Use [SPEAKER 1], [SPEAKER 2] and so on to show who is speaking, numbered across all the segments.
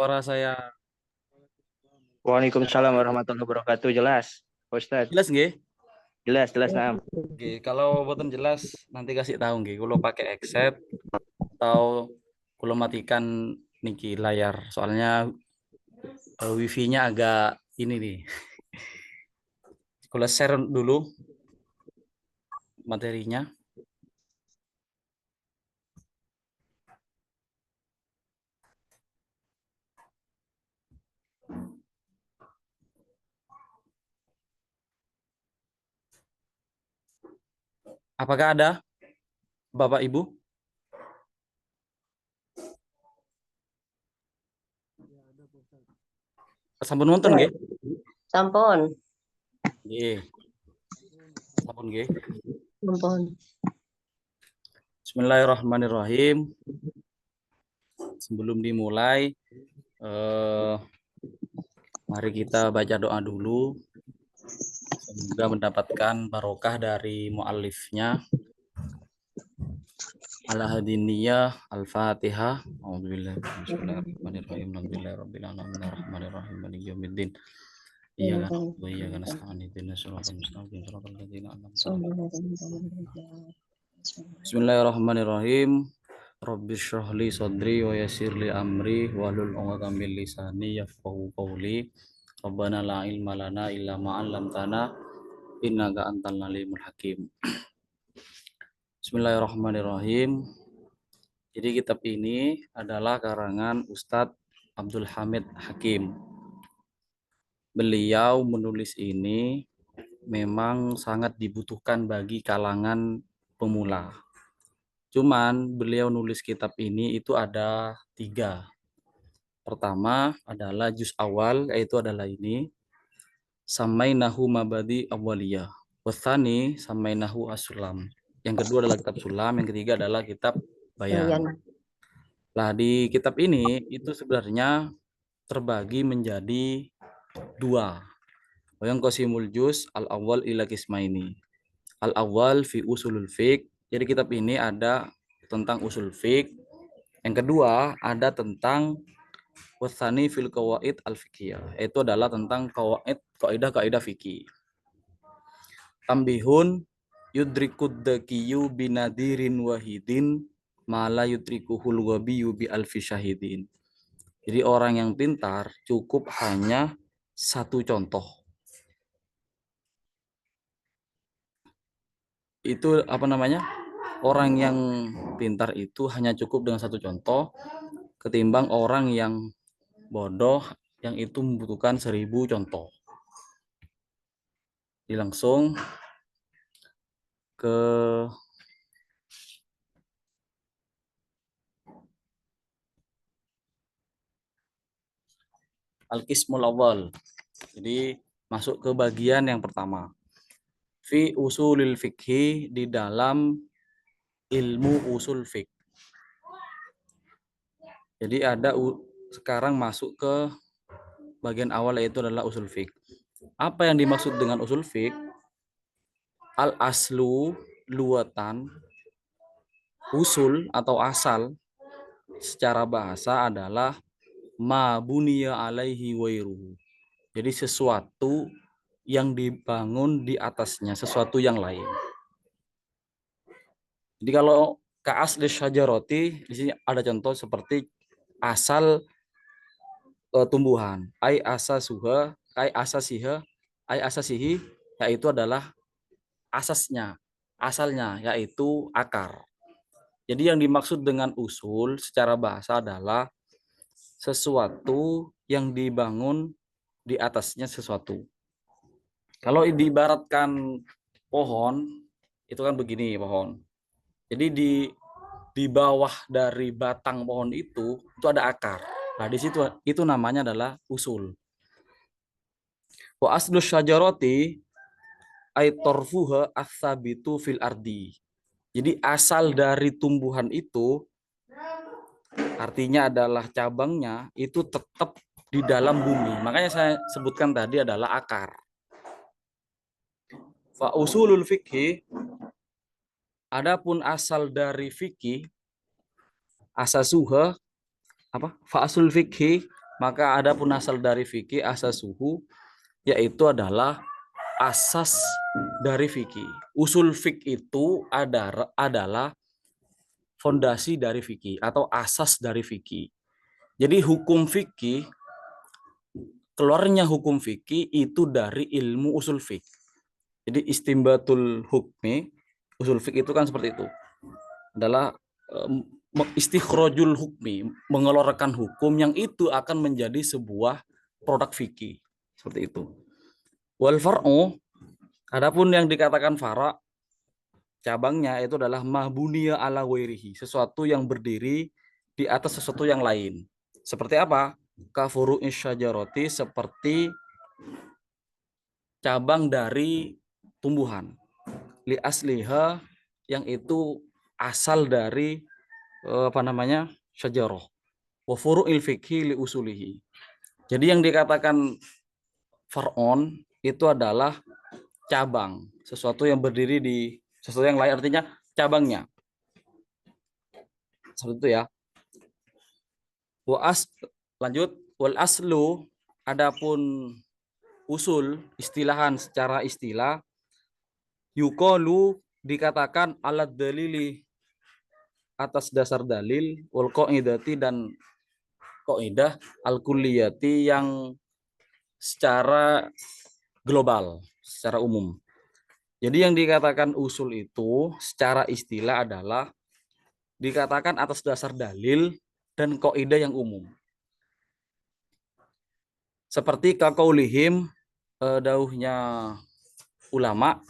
[SPEAKER 1] suara saya
[SPEAKER 2] Waalaikumsalam warahmatullahi wabarakatuh. Jelas, Pak Ustadz.
[SPEAKER 1] jelas nggih?
[SPEAKER 2] Jelas, jelas, Naam.
[SPEAKER 1] Nggih, kalau boten jelas nanti kasih tahu nggih. Kalau pakai headset atau kalau matikan niki layar. Soalnya wifi-nya agak ini nih. Kalau share dulu materinya. Apakah ada Bapak Ibu? Sampun nonton nggih?
[SPEAKER 3] Sampun.
[SPEAKER 1] Nggih. Sampun nggih.
[SPEAKER 3] Sampun.
[SPEAKER 1] Bismillahirrahmanirrahim. Sebelum dimulai, mari kita baca doa dulu. Semoga mendapatkan barokah dari muallifnya. Al-Hadiniyah, Al-Fatihah. Bismillahirrahmanirrahim. Alhamdulillahirabbil alamin arrahmanirrahim maliki yaumiddin. Iyyaka na'budu wa iyyaka nasta'in ihdinas siratal mustaqim siratal ladzina an'amta 'alaihim. Bismillahirrahmanirrahim. Rabbi shrah li sadri wa yassir li amri wahlul 'uqdatam min lisani yafqahu qawli. Rabbana la ilma lana illa ma 'allamtana innaka antal alimul hakim. Bismillahirrahmanirrahim. Jadi kitab ini adalah karangan Ustadz Abdul Hamid Hakim. Beliau menulis ini memang sangat dibutuhkan bagi kalangan pemula. Cuman beliau nulis kitab ini itu ada 3. Pertama adalah juz awal, yaitu adalah ini. Samainahu mabadi awaliyah. Wathani samainahu as-sulam. Yang kedua adalah kitab sulam, yang ketiga adalah kitab bayan. Nah, di kitab ini itu sebenarnya terbagi menjadi 2. Yang qasimul juz al-awwal ila qismaini. Al-awwal fi usulul fiqh. Jadi kitab ini ada tentang usul fiqh. Yang kedua ada tentang wathani fil qawaid al-fiqhiyah. Itu adalah tentang kaidah-kaidah fikih. Tambihun yudrikud dakiyu binadirin wahidin mala yudrikuhul wabiyu bi alfi syahidin. Jadi orang yang pintar cukup hanya satu contoh. Itu apa namanya? Orang yang pintar itu hanya cukup dengan satu contoh ketimbang orang yang bodoh yang itu membutuhkan 1000 contoh. Jadi langsung ke al-qismul awal. Jadi masuk ke bagian yang pertama. Fi usulil fikhi, di dalam ilmu usul fik. Jadi ada sekarang masuk ke bagian awal, yaitu adalah usul fik. Apa yang dimaksud dengan usul fik? Al aslu luatan, usul atau asal secara bahasa adalah ma buniya alaihi wairuhu. Jadi sesuatu yang dibangun di atasnya sesuatu yang lain. Jadi kalau ka asli syajarati, di sini ada contoh seperti asal tumbuhan, ai asasuha, ai asasiha, ai asasihi, yaitu adalah asasnya, asalnya, yaitu akar. Jadi yang dimaksud dengan usul secara bahasa adalah sesuatu yang dibangun di atasnya sesuatu. Kalau diibaratkan pohon, itu kan begini pohon. Jadi di bawah dari batang pohon itu ada akar. Nah, di situ itu namanya adalah usul. Wa aslu syajarati ay tarfuha as-sabitu fil ardi. Jadi asal dari tumbuhan itu artinya adalah cabangnya itu tetap di dalam bumi. Makanya saya sebutkan tadi adalah akar. Fa usulul fikhi, adapun asal dari fikih, asasuha apa? Fa asul fikhi, Maka adapun asal dari fikih asas suhu yaitu adalah asas dari fikih. Usul fikih itu adalah fondasi dari fikih atau asas dari fikih. Jadi hukum fikih, keluarnya hukum fikih itu dari ilmu usul fikih. Jadi istimbatul hukmi, usul fikih itu kan seperti itu. Adalah istikhrajul hukmi, mengeluarkan hukum yang itu akan menjadi sebuah produk fikih. Seperti itu. Wal far'u, adapun yang dikatakan fara' cabangnya itu adalah mahbuniya ala wairihi, sesuatu yang berdiri di atas sesuatu yang lain. Seperti apa? Kafuru isyajaroti, seperti cabang dari tumbuhan. Li asliha, yang itu asal dari syajarah. Wa furu'il fikhi li usulihi. Jadi yang dikatakan far'on itu adalah cabang, sesuatu yang berdiri di sesuatu yang lain, artinya cabangnya. Seperti itu ya. Lanjut, wal aslu, adapun usul, istilahan secara istilah, yuqalu, dikatakan alat dalili, atas dasar dalil, wal qaidati, dan kaidah al kulliyati, yang secara global, secara umum. Jadi yang dikatakan usul itu secara istilah adalah dikatakan atas dasar dalil dan kaidah yang umum. Seperti kaqaulihim, dauhnya ulama,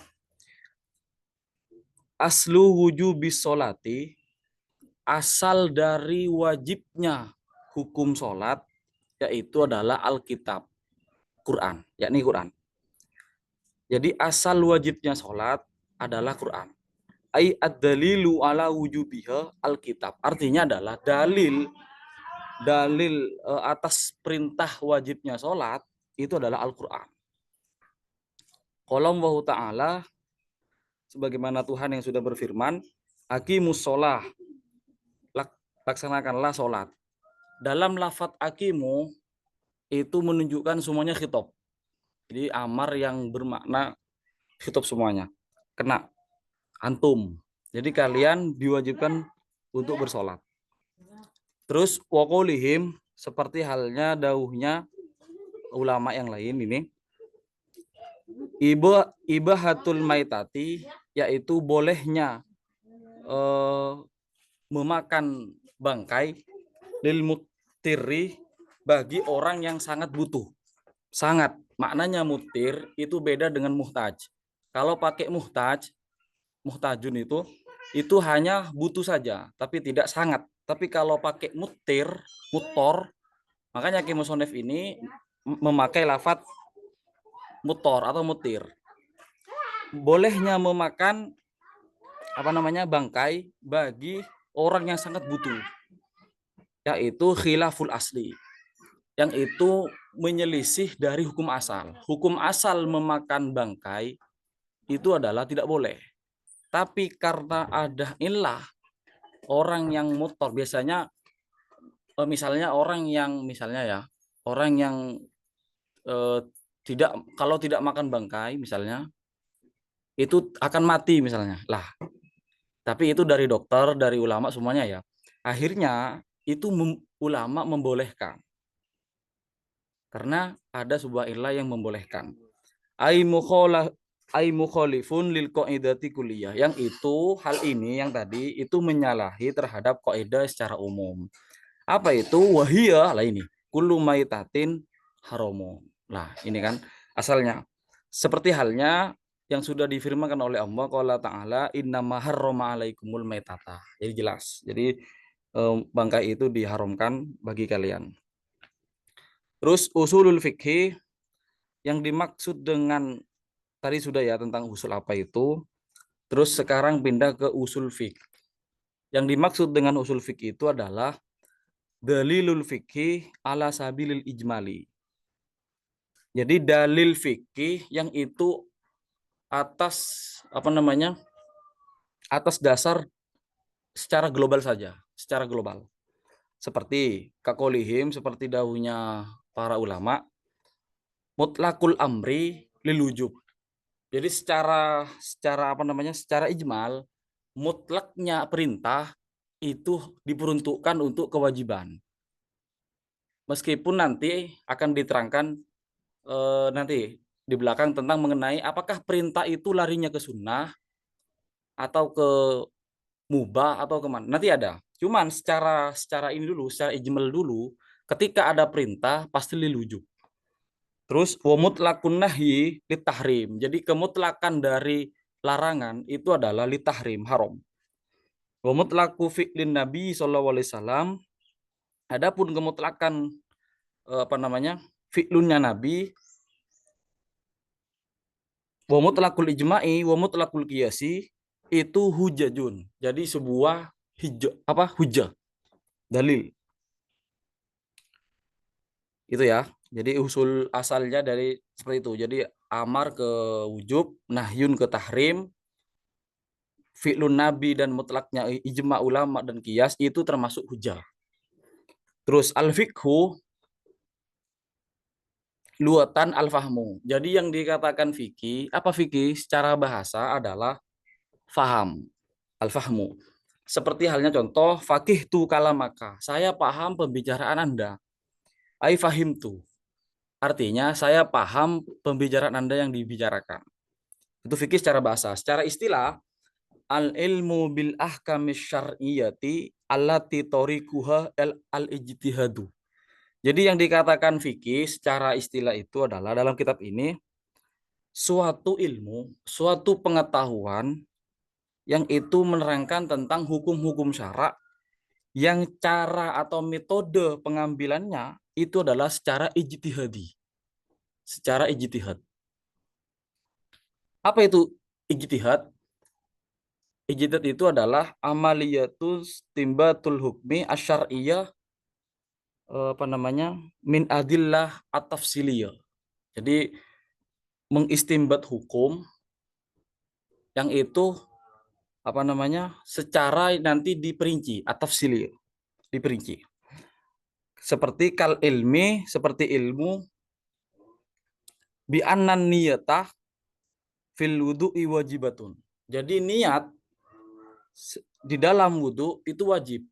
[SPEAKER 1] aslu wujubis sholati, asal dari wajibnya hukum sholat yaitu adalah Alkitab, Quran, yakni Quran. Jadi asal wajibnya sholat adalah Quran. Ai ad-dalilu ala wujubiha Alkitab. Artinya adalah dalil atas perintah wajibnya sholat itu adalah Al-Quran. Qalam wa ta'ala, sebagaimana Tuhan yang sudah berfirman, aqimus sholah, laksanakanlah sholat. Dalam lafadz aqimu itu menunjukkan semuanya khitab. Jadi amar yang bermakna khitab semuanya. Kena antum. Jadi kalian diwajibkan untuk bersolat. Terus waqaulihim, seperti halnya dauhnya ulama yang lain ini, ibahatul maitati, yaitu bolehnya memakan bangkai, lil muktiri, bagi orang yang sangat butuh. Sangat, maknanya mutir itu beda dengan muhtaj. Kalau pakai muhtajun itu hanya butuh saja, tapi tidak sangat. Tapi kalau pakai mutor, makanya Ki Musonef ini memakai lafadz mutor atau mutir. Bolehnya memakan bangkai bagi orang yang sangat butuh, yaitu khilaful asli, yang itu menyelisih dari hukum asal. Hukum asal memakan bangkai itu adalah tidak boleh. Tapi karena ada ilah, orang yang mutor, biasanya misalnya orang yang kalau tidak makan bangkai misalnya itu akan mati misalnya lah. Tapi itu dari dokter, dari ulama semuanya ya. Akhirnya itu ulama membolehkan. Karena ada sebuah ilah yang membolehkan. Ai mukhalifun lil qaidati kulliyah. Yang itu, hal ini yang tadi itu menyalahi terhadap kaidah secara umum. Apa itu? Wahiyah lah ini. Kullu maitatin haramu. Nah, ini kan asalnya. Seperti halnya yang sudah difirmankan oleh Allah, qala ta'ala innama harrama alaikumul maitata. Jadi jelas. Jadi bangkai itu diharamkan bagi kalian. Terus usulul fikih, yang dimaksud dengan tadi sudah ya tentang usul apa itu. Terus sekarang pindah ke usul fikih. Yang dimaksud dengan usul fikih itu adalah dalilul fikih ala sabilil ijmali. Jadi dalil fikih yang itu atas atas dasar secara global saja, secara global. Seperti kakolihim, seperti dawuhnya para ulama, mutlakul amri lilujub. Jadi secara apa namanya? Secara ijmal, mutlaknya perintah itu diperuntukkan untuk kewajiban. Meskipun nanti akan diterangkan nanti di belakang tentang mengenai apakah perintah itu larinya ke sunnah atau ke mubah atau kemana. Nanti ada. Cuman secara ini dulu, secara ijmal dulu, ketika ada perintah pasti lilujub. Terus wa mutlaqun nahyi litahrim. Jadi kemutlakan dari larangan itu adalah litahrim, haram. Wa mutlaqu fi'lin Nabi sallallahu alaihi wasallam, adapun kemutlakan apa namanya? Fi'lunnya Nabi, wa mutlaqul ijma'i wa mutlaqul qiyasi itu hujajun. Jadi sebuah hujah, dalil. Itu ya. Jadi usul asalnya dari seperti itu. Jadi amar ke wujub, nahyun ke tahrim, fi'lun nabi dan mutlaknya ijma ulama dan qiyas itu termasuk hujah. Terus al-fiqhu luatan al-fahmu. Jadi yang dikatakan fikih, apa fikih secara bahasa adalah faham, al-fahmu. Seperti halnya contoh fakih tu kalamaka. Saya paham pembicaraan Anda. Ai fahim tu. Artinya saya paham pembicaraan Anda yang dibicarakan. Itu fikih secara bahasa. Secara istilah, al-ilmu bil ahkamis syar'iyyati allati tariquha al-ijtihadu. Jadi yang dikatakan fikih secara istilah itu adalah dalam kitab ini suatu ilmu, suatu pengetahuan yang itu menerangkan tentang hukum-hukum syarak yang cara atau metode pengambilannya itu adalah secara ijtihadi. Secara ijtihad. Apa itu ijtihad? Ijtihad itu adalah amaliyatus timbatul hukmi asyariyah apa namanya? Min adillah at-tafsiliyah. Jadi mengistimbat hukum yang itu apa namanya? Secara nanti diperinci, at-tafsiliyah, diperinci. Seperti kal ilmi, seperti ilmu bi annan niyatah fil wudu'i wajibatun. Jadi niat di dalam wudu itu wajib.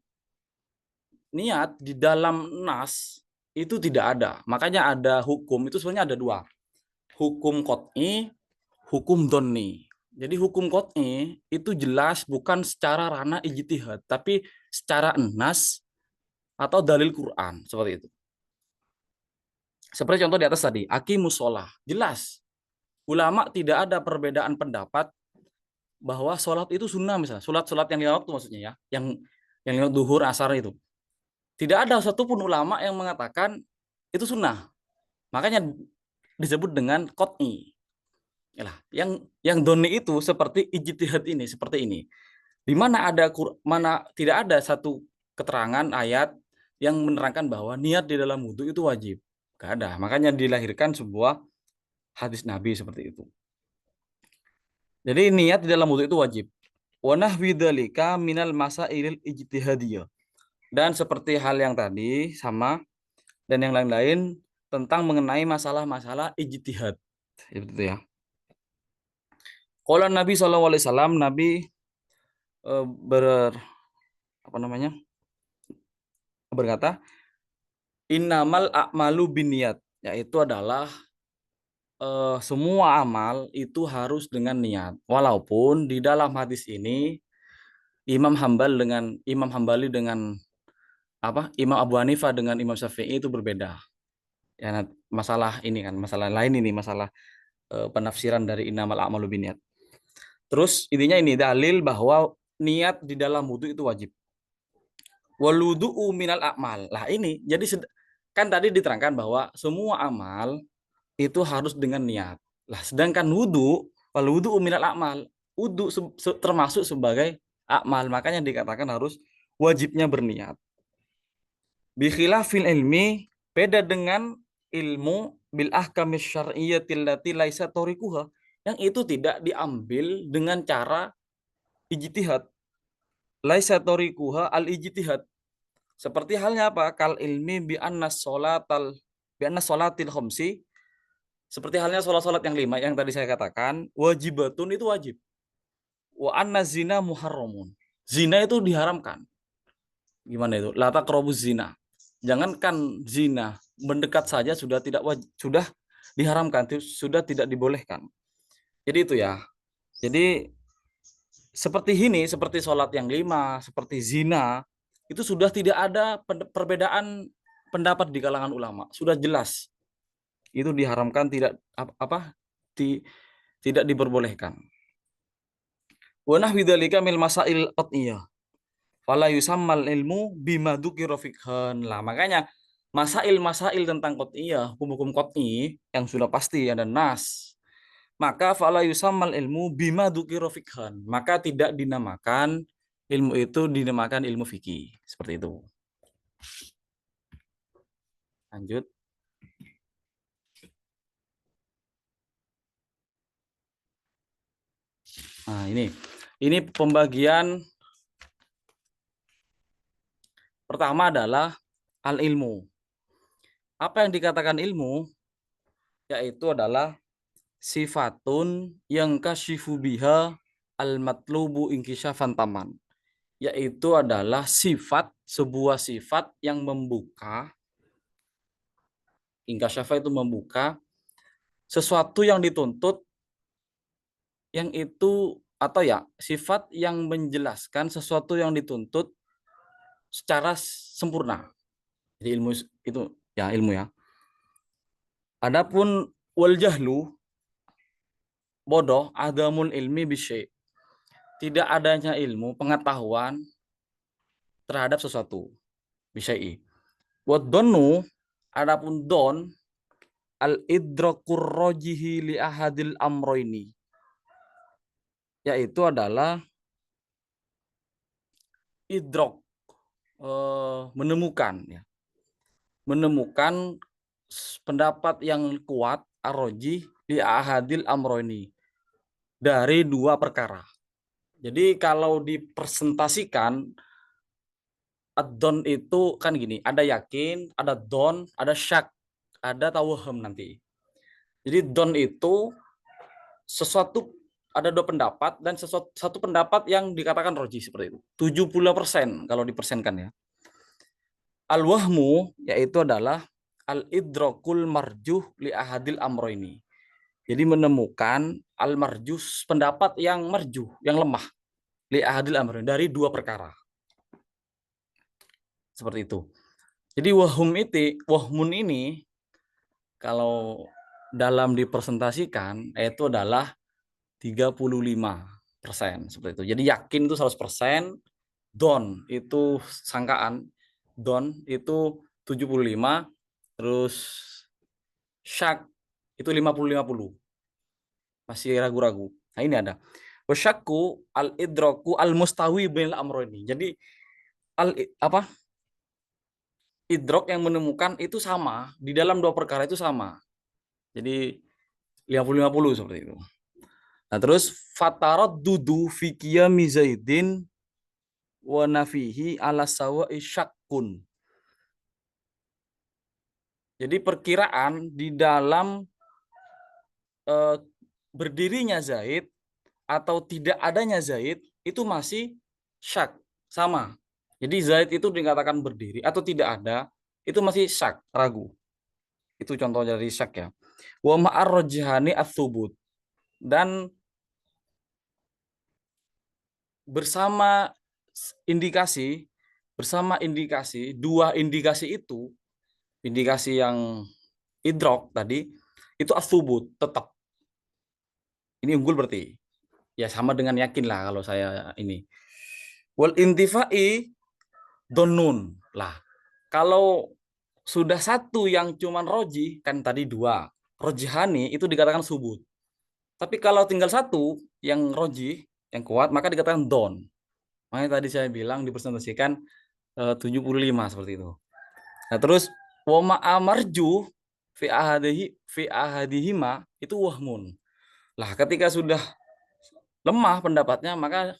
[SPEAKER 1] Niat di dalam nas itu tidak ada. Makanya ada hukum itu sebenarnya ada dua. Hukum qot'i, hukum donni. Jadi hukum qot'i itu jelas bukan secara ranah ijtihad, tapi secara nas atau dalil Quran seperti itu. Seperti contoh di atas tadi, aqimus shalah. Jelas. Ulama tidak ada perbedaan pendapat bahwa sholat itu sunnah misalnya. Sholat yang lima waktu maksudnya ya. Yang lima duhur, asar itu. Tidak ada satupun ulama yang mengatakan itu sunnah. Makanya disebut dengan qot'i. Yalah, yang doni itu seperti ijtihad ini, seperti ini. Di mana tidak ada satu keterangan ayat yang menerangkan bahwa niat di dalam wudu itu wajib. Gak ada. Makanya dilahirkan sebuah hadis Nabi seperti itu. Jadi niat di dalam wudu itu wajib. Wa nahwi dzalika minal masailil ijtihadiyah. Dan seperti hal yang tadi sama dan yang lain-lain tentang mengenai masalah-masalah ijtihad. Seperti itu ya. Qala Nabi sallallahu alaihi wasallam, Nabi berkata, innamal a'malu binniyat, yaitu adalah semua amal itu harus dengan niat. Walaupun di dalam hadis ini Imam Hambali dengan Imam Abu Hanifah dengan Imam Syafi'i itu berbeda. Ya, masalah ini kan, masalah lain ini, masalah penafsiran dari innamal a'malu binniyat. Terus intinya ini dalil bahwa niat di dalam wudu itu wajib. Wal wudu'u minal a'mal. Lah ini jadi kan tadi diterangkan bahwa semua amal itu harus dengan niat. Lah sedangkan wudu, wal wudu'u minal a'mal. Wudu termasuk sebagai amal, makanya dikatakan harus wajibnya berniat. Bi khilafil ilmi, beda dengan ilmu bil ahkamis syar'iyyatil lati laisa tariquha, yang itu tidak diambil dengan cara ijtihad. Laisa tariquha al ijtihad. Seperti halnya apa? Kal ilmi bi anna sholatil khamsi. Seperti halnya sholat-sholat yang 5 yang tadi saya katakan, wajibatun itu wajib. Wa anna zina muharramun. Zina itu diharamkan. Gimana itu? La taqrabuz zina. Jangankan zina, mendekat saja sudah tidak sudah diharamkan, sudah tidak dibolehkan. Jadi itu ya. Jadi seperti ini, seperti sholat yang 5, seperti zina, itu sudah tidak ada perbedaan pendapat di kalangan ulama. Sudah jelas. Itu diharamkan, tidak tidak diperbolehkan. Wa nahwi dzalika mil masail qat'iyah. Fala yusammal ilmu bima dzukira fiqhan. Lah, makanya masail-masail tentang qat'iyah, hukum-hukum qat'i yang sudah pasti ada nas. Maka fala yusammal ilmu bima dzukira fiqhan. Maka tidak dinamakan ilmu itu dinamakan ilmu fikih. Seperti itu. Lanjut. Nah, ini pembagian pertama adalah al-ilmu. Apa yang dikatakan ilmu? Yaitu adalah sifatun yang kasyifu biha al-matlubu inkishafan taman. Yaitu adalah sebuah sifat yang membuka, inkasyafa itu membuka sesuatu yang dituntut, yang itu atau ya sifat yang menjelaskan sesuatu yang dituntut secara sempurna. Jadi ilmu itu ya ilmu ya. Adapun wal jahlu, bodoh, adamul ilmi bisyai. Tidak adanya ilmu, pengetahuan terhadap sesuatu. Bisyai. Wa donu, adapun don, al idrakur rojihi li ahadil amroini. Yaitu adalah idrok, menemukan ya. Menemukan pendapat yang kuat arroji li ahadil amroini dari dua perkara. Jadi kalau dipresentasikan ad-don itu kan gini, ada yakin, ada don, ada syak, ada tawahum nanti. Jadi don itu sesuatu, ada dua pendapat dan satu pendapat yang dikatakan roji seperti itu. 70% kalau dipersenkan ya. Al-wahmu yaitu adalah al-idrokul marjuh li ahadil amroini. Jadi menemukan al-marjuh, pendapat yang marjuh, yang lemah. Li ahadil amroini, dari dua perkara. Seperti itu. Jadi wahmun ini kalau dalam dipresentasikan itu adalah 35% seperti itu. Jadi yakin itu 100%, don itu sangkaan, don itu 75, terus syak itu 50-50. Masih ragu-ragu. Nah, ini ada. Wasyakku al-idraku al-mustawi bil amroini. Jadi idrok yang menemukan itu sama, di dalam dua perkara itu sama. Jadi 50-50 seperti itu. Nah, terus fatarat dudu fi qiyami zaidin wa nafihi ala sawa'i syakkun. Jadi perkiraan di dalam berdirinya Zaid atau tidak adanya Zaid itu masih syak, sama. Jadi Zaid itu dikatakan berdiri atau tidak ada, itu masih syak, ragu. Itu contoh dari syak ya. Wa ma'arrajhani ats-tsubut. Dan bersama indikasi, dua indikasi itu, indikasi yang idrok tadi, itu ats-tsubut, tetap. Ini unggul berarti. Ya sama dengan yakin lah kalau saya ini. Wal intifai donun lah. Kalau sudah satu yang cuman roji, kan tadi dua. Rojihani itu dikatakan subut. Tapi kalau tinggal satu yang roji, yang kuat, maka dikatakan don. Makanya tadi saya bilang dipresentasikan 75 seperti itu. Nah, terus wama amarju fi ahadihima itu wahmun. Lah, ketika sudah lemah pendapatnya, maka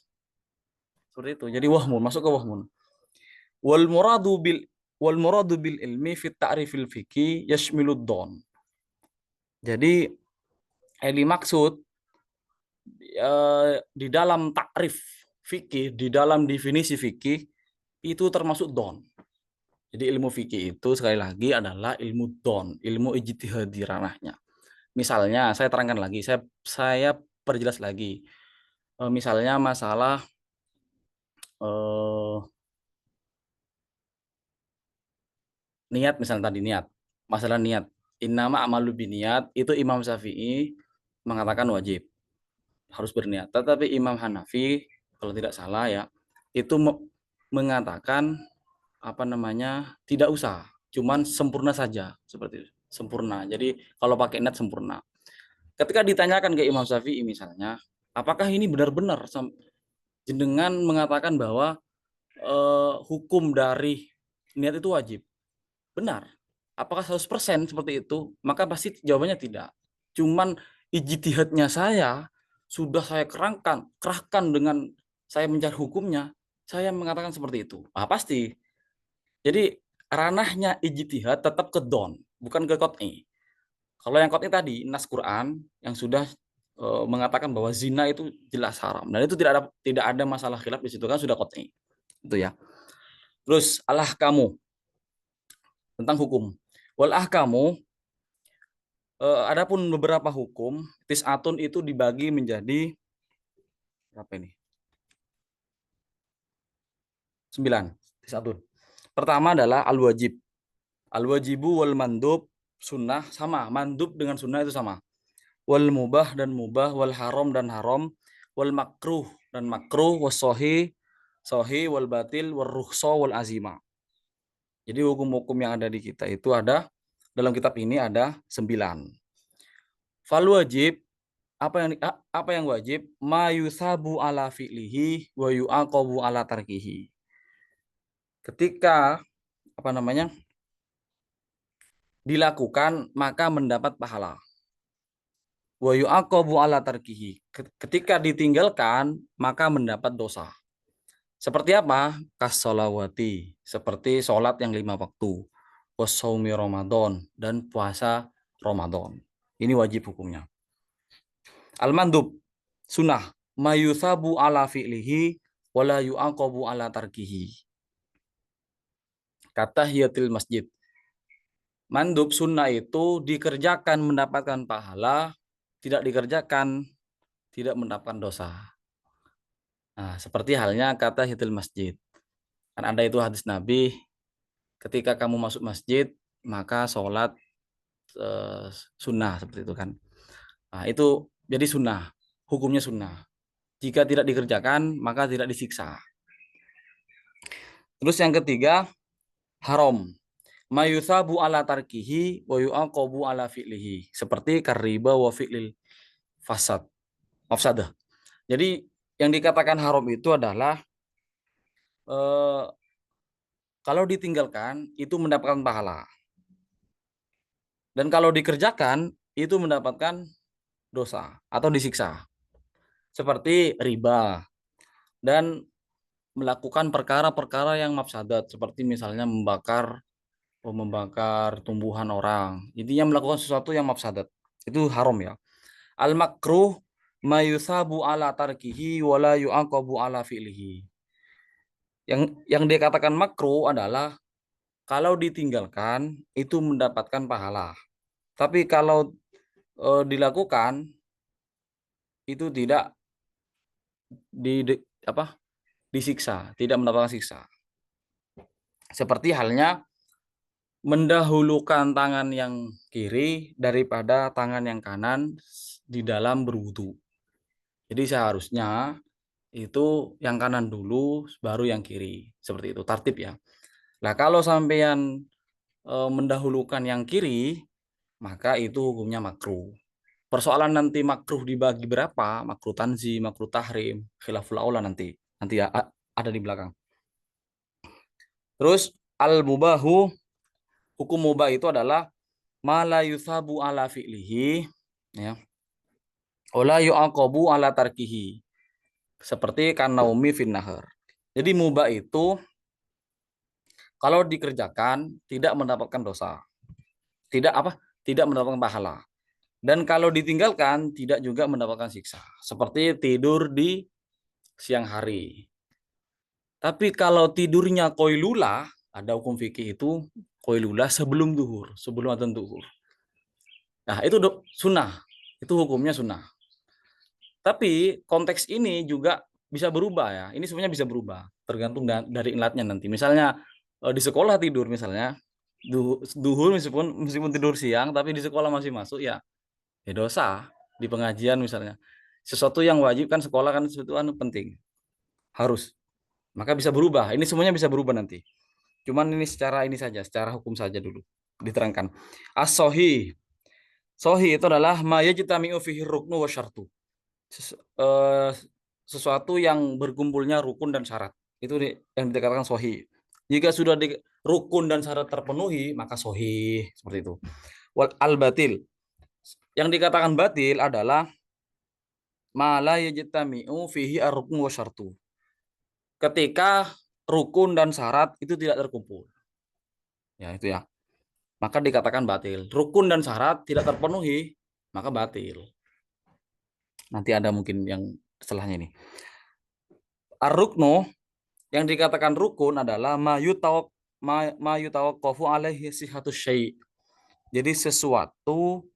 [SPEAKER 1] seperti itu. Jadi wahmun, masuk ke wahmun. Wal muradu bil ilmi fi ta'rifil fikih yashmilud don. Jadi yang dimaksud di dalam takrif fikih, di dalam definisi fikih itu termasuk don. Jadi ilmu fikih itu sekali lagi adalah ilmu don, ilmu ijtihadi ranahnya. Misalnya saya terangkan lagi, saya perjelas lagi. Misalnya masalah niat, misalnya tadi niat, masalah niat. Innama amalu biniat itu Imam Syafi'i mengatakan wajib, harus berniat. Tetapi Imam Hanafi kalau tidak salah ya itu mengatakan apa namanya tidak usah, cuman sempurna saja seperti itu, sempurna. Jadi kalau pakai niat sempurna. Ketika ditanyakan ke Imam Syafi'i misalnya, apakah ini benar-benar jenengan mengatakan bahwa hukum dari niat itu wajib? Benar. Apakah 100% seperti itu? Maka pasti jawabannya tidak. Cuman ijtihadnya saya sudah saya kerahkan dengan saya mencari hukumnya, saya mengatakan seperti itu. Pasti. Jadi ranahnya ijtihad tetap ke don, bukan ke qot'i. Kalau yang qot'i tadi nas Quran yang sudah mengatakan bahwa zina itu jelas haram dan itu tidak ada masalah khilaf di situ kan sudah qot'i. Itu ya. Terus kamu tentang hukum. Wal ahkamu adapun beberapa hukum, tis'atun itu dibagi menjadi berapa ini? 9. Tis'atun. Pertama adalah al-wajib. Al-wajibu wal mandub, sunnah sama, mandub dengan sunnah itu sama. Wal mubah dan mubah, wal haram dan haram, wal makruh dan makruh, was sohi wal batil, wal rukhsa wal azima. Jadi hukum-hukum yang ada di kita itu ada dalam kitab ini ada 9. Fal wajib, apa yang wajib? Ma yusabu ala fi'lihi wa yu'aqabu ala tarkihi. Ketika dilakukan maka mendapat pahala. Wa yu'aqabu ala tarkihi. Ketika ditinggalkan maka mendapat dosa. Seperti apa? Kas-sholawati, seperti sholat yang 5 waktu. Wassaumi Ramadan, dan puasa Ramadan. Ini wajib hukumnya. Al-mandub, sunnah, mayusabu ala fi'lihi wala yu'aqabu ala tarkihi. Kata hiyatil masjid. Mandub sunnah itu dikerjakan mendapatkan pahala, tidak dikerjakan tidak mendapatkan dosa. Nah, seperti halnya kata hiyatil masjid. Kan ada itu hadis Nabi, ketika kamu masuk masjid, maka sholat sunnah, seperti itu kan. Nah, itu jadi sunnah, hukumnya sunnah. Jika tidak dikerjakan, maka tidak disiksa. Terus yang ketiga, haram. Mayusabu ala tarkihi wa yu'aqabu ala fi'lihi. Seperti kariba wa fi'lil mafsadah. Jadi yang dikatakan haram itu adalah kalau ditinggalkan itu mendapatkan pahala. Dan kalau dikerjakan itu mendapatkan dosa atau disiksa. Seperti riba dan melakukan perkara-perkara yang mafsadat, seperti misalnya membakar tumbuhan orang. Intinya melakukan sesuatu yang mafsadat. Itu haram ya. Al makruh mayusabu ala tarkihi wala yu'aqabu ala fi'lihi. Yang dikatakan makruh adalah kalau ditinggalkan itu mendapatkan pahala. Tapi kalau dilakukan itu tidak disiksa, tidak mendapatkan siksa. Seperti halnya mendahulukan tangan yang kiri daripada tangan yang kanan di dalam berwudu. Jadi seharusnya itu yang kanan dulu baru yang kiri. Seperti itu, tartib ya. Nah, kalau sampean mendahulukan yang kiri, maka itu hukumnya makruh. Persoalan nanti makruh dibagi berapa, makruh tanzi, makruh tahrim, khilaful aula nanti ya ada di belakang. Terus al-mubahu, hukum mubah itu adalah ma la yusabu ala fi'lihi ya. Wala yu'aqabu ala tarkihi. Seperti kanaumi fin nahar. Jadi mubah itu Kalau dikerjakan tidak mendapatkan dosa. Tidak mendapatkan pahala. Dan kalau ditinggalkan tidak juga mendapatkan siksa. Seperti tidur di siang hari. Tapi kalau tidurnya qailula, ada hukum fikih itu qailula sebelum duhur, sebelum adzan duhur. Nah, itu sunnah. Itu hukumnya sunnah. Tapi konteks ini juga bisa berubah ya. Ini sebenarnya bisa berubah tergantung dari ilatnya nanti. Misalnya di sekolah tidur misalnya duhur meskipun tidur siang tapi di sekolah masih masuk ya dosa. Di pengajian misalnya sesuatu yang wajib kan sekolah kan sesuatu penting harus, maka bisa berubah. Ini semuanya bisa berubah nanti. Cuman ini secara hukum saja dulu diterangkan. As-sahih. Sahih itu adalah ma yajtami'u fihi ruknu wa syartu. Sesuatu yang berkumpulnya rukun dan syarat. Itu yang dikatakan sahih. Jika sudah rukun dan syarat terpenuhi, maka sahih, seperti itu. Wal al-batil. Yang dikatakan batil adalah ma la yajtami'u fihi ar-ruknu wa syartu. Ketika rukun dan syarat itu tidak terkumpul. Ya, itu ya. Maka dikatakan batil. Rukun dan syarat tidak terpenuhi, maka batil. Nanti ada mungkin yang setelahnya ini. Ar-ruknu, yang dikatakan rukun adalah ma yutawaqqafu alaihi sihhatus syai'. Jadi sesuatu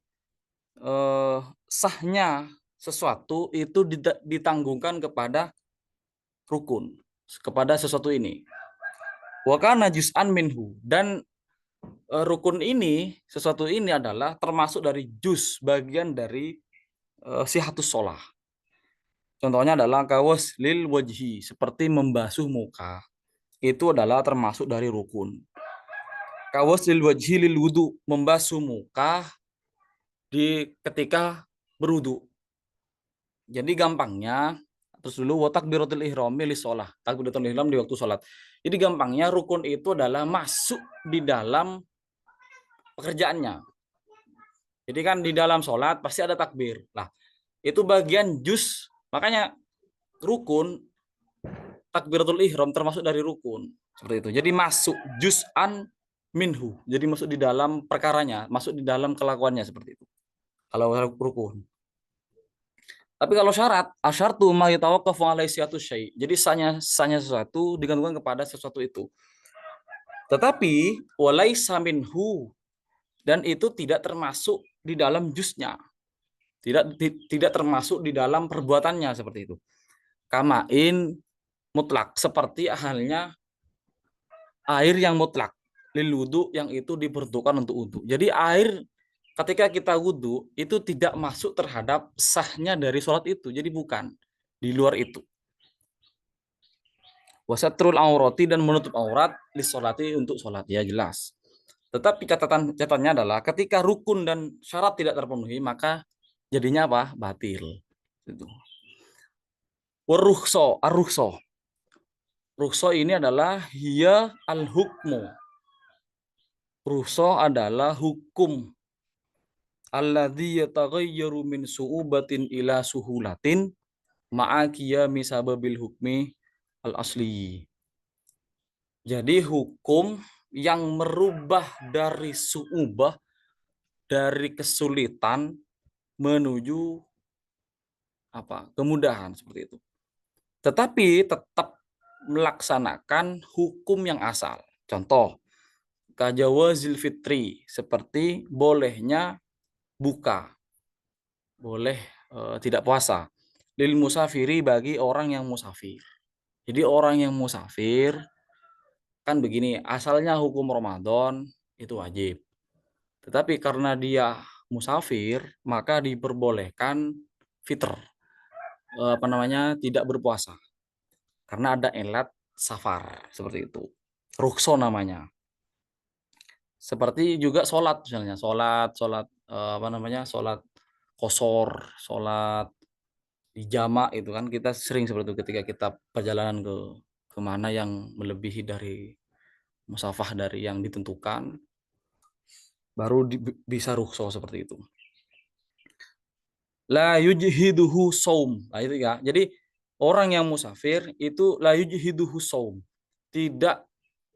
[SPEAKER 1] sahnya sesuatu itu ditanggungkan kepada rukun, kepada sesuatu ini. Wa kana juz'an minhu, dan rukun ini, sesuatu ini adalah termasuk dari juz, bagian dari sihatus sholah. Contohnya adalah kawas lil wajhi, seperti membasuh muka. Itu adalah termasuk dari rukun. Kawas lil wajhi lil wudu, membasuh muka ketika berwudu. Jadi gampangnya, terus dulu takbiratul ihram li sholah, takbiratul ihram di waktu sholat. Jadi gampangnya rukun itu adalah masuk di dalam pekerjaannya. Jadi kan di dalam sholat pasti ada takbir. Lah, itu bagian juz. Makanya rukun, takbiratul ihram termasuk dari rukun. Seperti itu. Jadi masuk juz'an minhu. Jadi masuk di dalam perkaranya, masuk di dalam kelakuannya, seperti itu. Kalau rukun. Tapi kalau syarat, asyartu ma yatawaqqafu alaihi sihhatus syai'. Jadi sahnya sesuatu digantungkan kepada sesuatu itu. Tetapi walaisa minhu, dan itu tidak termasuk di dalam juznya. Tidak termasuk di dalam perbuatannya, seperti itu. Kamain mutlak, seperti halnya air yang mutlak, lil wudu, yang itu diperuntukkan untuk wudu. Jadi air ketika kita wudu itu tidak masuk terhadap sahnya dari sholat itu. Jadi bukan di luar itu. Wasatrul aurati, dan menutup aurat li sholati, untuk sholat, ya jelas. Tetapi catatannya adalah ketika rukun dan syarat tidak terpenuhi, maka jadinya apa? Batil. Itu. Warukhso, ar-rukhso. Rukhso ini adalah hiya al-hukmu. Rukhso adalah hukum. Alladzi yataghayyaru min su'ubatin ila suhulatin ma'a qiyami sababil hukmi al-asli. Jadi hukum yang merubah dari su'ubah, dari kesulitan menuju kemudahan, seperti itu. Tetapi tetap melaksanakan hukum yang asal. Contoh, kajawazil fitri, seperti bolehnya buka, boleh tidak puasa. Lil musafiri, bagi orang yang musafir. Jadi orang yang musafir kan begini, asalnya hukum Ramadan itu wajib. Tetapi karena dia musafir, maka diperbolehkan fitr, tidak berpuasa. Karena ada elat safar, seperti itu. Rukhso namanya. Seperti juga sholat, misalnya sholat qashar, sholat di jamak, itu kan kita sering seperti itu ketika kita perjalanan ke kemana yang melebihi dari musafah dari yang ditentukan, baru bisa rukhso, seperti itu. La yujhiduhu shaum. Nah, itu ya. Jadi orang yang musafir itu la yujhiduhu shaum, tidak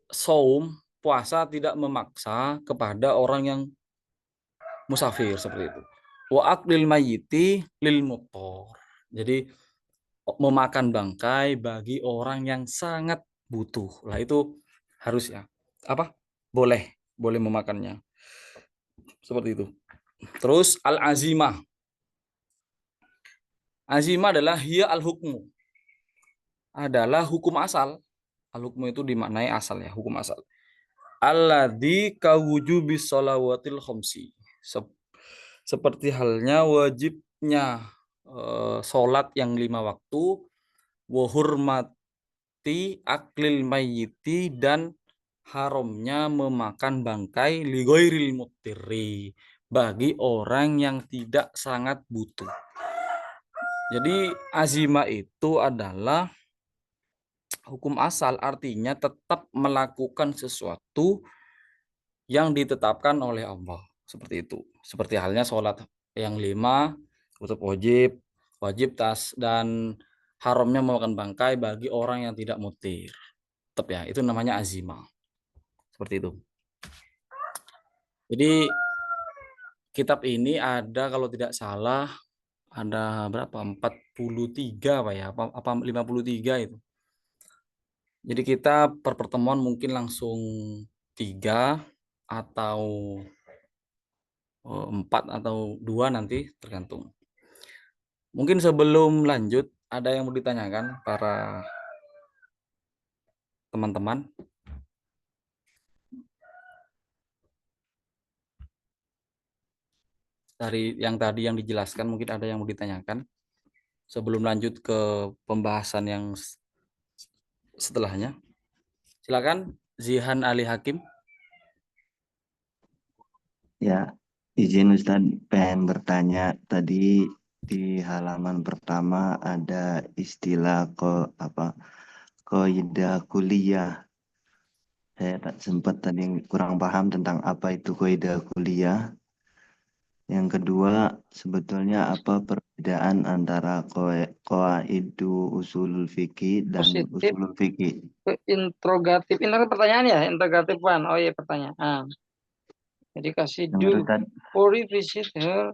[SPEAKER 1] saum puasa tidak memaksa kepada orang yang musafir seperti itu. Wa aklil mayyiti lil muttor. Jadi memakan bangkai bagi orang yang sangat butuh. Lah itu harus ya. Apa? Boleh memakannya. Seperti itu. Terus al-azimah. Azimah adalah hiya al-hukmu. Adalah hukum asal. Al-hukmu itu dimaknai asal ya, hukum asal. Alladzi kawujubis shalawatil khamsi. Seperti halnya wajibnya sholat yang 5 waktu, wa hurmati aklil mayyiti, dan haramnya memakan bangkai li ghairil muttiri, bagi orang yang tidak sangat butuh. Jadi azimah itu adalah hukum asal, artinya tetap melakukan sesuatu yang ditetapkan oleh Allah. Seperti itu. Seperti halnya sholat yang 5, tetap wajib tas, dan haramnya memakan bangkai bagi orang yang tidak mutir. Tetap ya, itu namanya azimah. Seperti itu. Jadi kitab ini ada, kalau tidak salah, ada berapa? 43 Pak ya? Apa 53 itu. Jadi kita per pertemuan mungkin langsung 3 atau 4 atau 2 nanti tergantung. Mungkin sebelum lanjut ada yang mau ditanyakan para teman-teman? Dari yang tadi yang dijelaskan mungkin ada yang mau ditanyakan sebelum lanjut ke pembahasan yang setelahnya. Silakan Zihan Ali Hakim.
[SPEAKER 4] Ya, izin Ustadz pengen bertanya, tadi di halaman pertama ada istilah kaidah kuliah. Saya tak sempat tadi kurang paham tentang apa itu kaidah kuliah. Yang kedua, sebetulnya apa perbedaan antara qaidu usulul fikih dan
[SPEAKER 5] Positif
[SPEAKER 4] usulul fikih?
[SPEAKER 5] ke interrogatif. Ini kan pertanyaan ya, interrogatif one. Oh iya pertanyaan. Jadi kasih
[SPEAKER 4] Yang
[SPEAKER 5] do
[SPEAKER 4] Ustadz,
[SPEAKER 5] for revisit her.